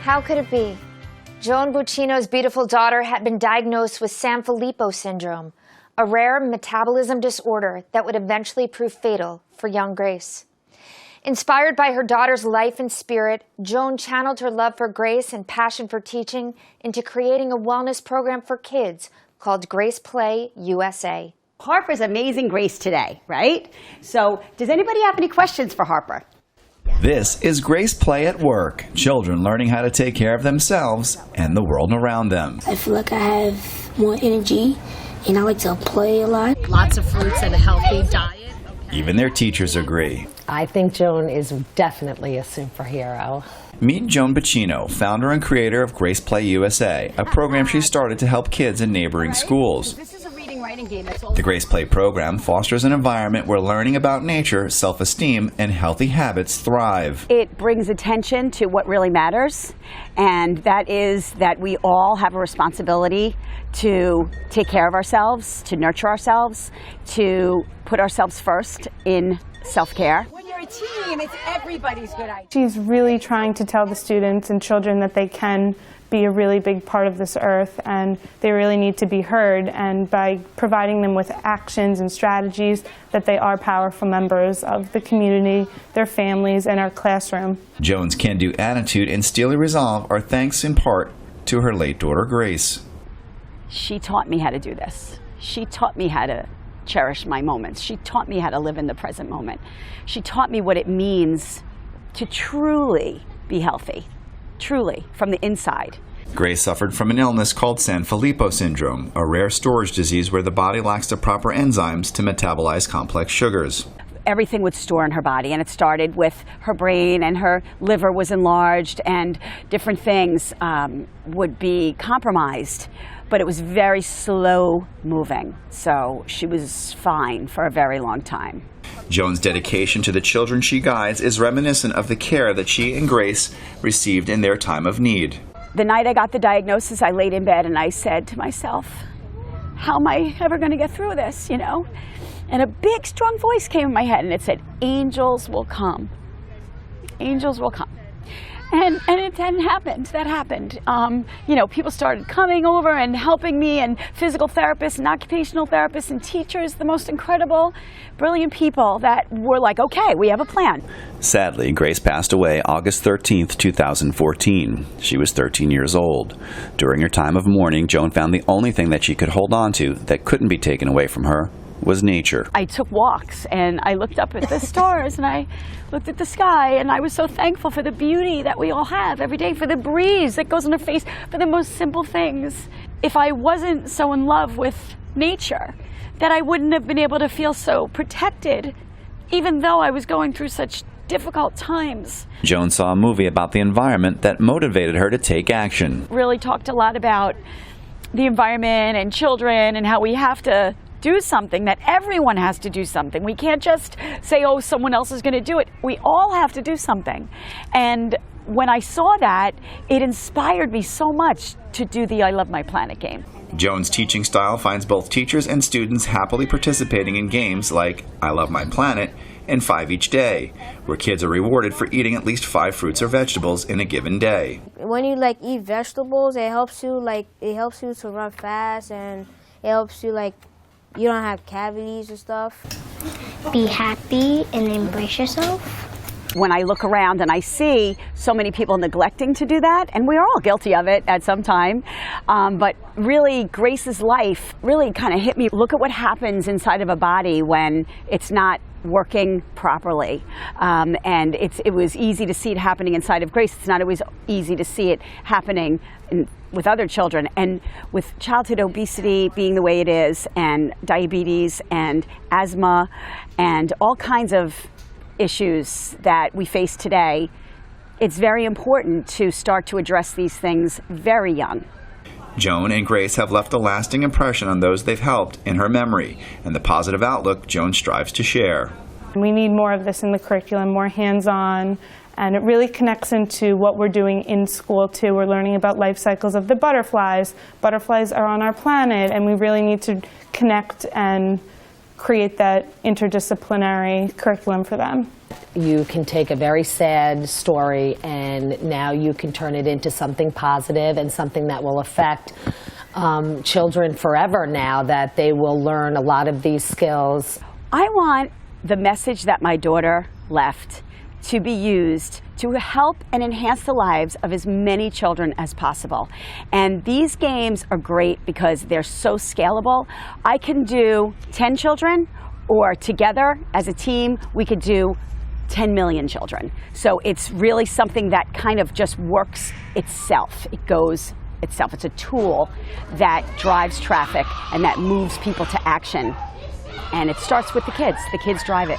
How could it be? Joan Buccino's beautiful daughter had been diagnosed with Sanfilippo syndrome, a rare metabolism disorder that would eventually prove fatal for young Grace. Inspired by her daughter's life and spirit, Joan channeled her love for Grace and passion for teaching into creating a wellness program for kids called GRACEPLay USA. Harper's amazing Grace today, right? So, does anybody have any questions for Harper? This is GRACEPLay at work. Children learning how to take care of themselves and the world around them. I feel like I have more energy and I like to play a lot. Lots of fruits and a healthy diet. Even their teachers agree. I think Joan is definitely a superhero. Meet Joan Buccino, founder and creator of GRACEPLay USA, a program she started to help kids in neighboring schools. The GRACEPLay program fosters an environment where learning about nature, self-esteem, and healthy habits thrive. It brings attention to what really matters, and that is that we all have a responsibility to take care of ourselves, to nurture ourselves, to put ourselves first in self-care. When you're a team, it's everybody's good idea. She's really trying to tell the students and children that they can be a really big part of this earth and they really need to be heard, and by providing them with actions and strategies that they are powerful members of the community, their families, and our classroom. Joan's can-do attitude and steely resolve are thanks in part to her late daughter Grace. She taught me how to do this. She taught me how to cherish my moments. She taught me how to live in the present moment. She taught me what it means to truly be healthy, truly, from the inside. Grace suffered from an illness called Sanfilippo syndrome, a rare storage disease where the body lacks the proper enzymes to metabolize complex sugars. Everything would store in her body, and it started with her brain, and her liver was enlarged, and different things would be compromised. But it was very slow moving, so she was fine for a very long time. Joan's dedication to the children she guides is reminiscent of the care that she and Grace received in their time of need. The night I got the diagnosis, I laid in bed and I said to myself, how am I ever going to get through this, you know? And a big, strong voice came in my head and it said, angels will come. Angels will come. And it then happened. That happened. You know, people started coming over and helping me, and physical therapists and occupational therapists and teachers, the most incredible, brilliant people that were like, okay, we have a plan. Sadly, Grace passed away August 13th, 2014. She was 13 years old. During her time of mourning, Joan found the only thing that she could hold on to that couldn't be taken away from her was nature. I took walks and I looked up at the stars and I looked at the sky, and I was so thankful for the beauty that we all have every day, for the breeze that goes on our face, for the most simple things. If I wasn't so in love with nature, that I wouldn't have been able to feel so protected, even though I was going through such difficult times. Joan saw a movie about the environment that motivated her to take action. Really talked a lot about the environment and children and how we have to do something, that everyone has to do something. We can't just say, oh, someone else is going to do it. We all have to do something. And when I saw that, it inspired me so much to do the I Love My Planet game. Joan's teaching style finds both teachers and students happily participating in games like I Love My Planet and 5 Each Day, where kids are rewarded for eating at least 5 fruits or vegetables in a given day. When you eat vegetables, it helps you to run fast, and it helps you you don't have cavities and stuff. Be happy and embrace yourself. When I look around and I see so many people neglecting to do that, and we're all guilty of it at some time, but really Grace's life really kind of hit me. Look at what happens inside of a body when it's not working properly, and it was easy to see it happening inside of Grace. It's not always easy to see it happening with other children, and with childhood obesity being the way it is, and diabetes and asthma and all kinds of issues that we face today, it's very important to start to address these things very young. Joan and Grace have left a lasting impression on those they've helped in her memory, and the positive outlook Joan strives to share. We need more of this in the curriculum, more hands-on, and it really connects into what we're doing in school too. We're learning about life cycles of the butterflies. Butterflies are on our planet, and we really need to connect and create that interdisciplinary curriculum for them. You can take a very sad story and now you can turn it into something positive and something that will affect children forever now, that they will learn a lot of these skills. I want the message that my daughter left to be used to help and enhance the lives of as many children as possible. And these games are great because they're so scalable. I can do 10 children, or together as a team, we could do 10 million children. So it's really something that kind of just works itself. It goes itself. It's a tool that drives traffic and that moves people to action. And it starts with the kids. The kids drive it.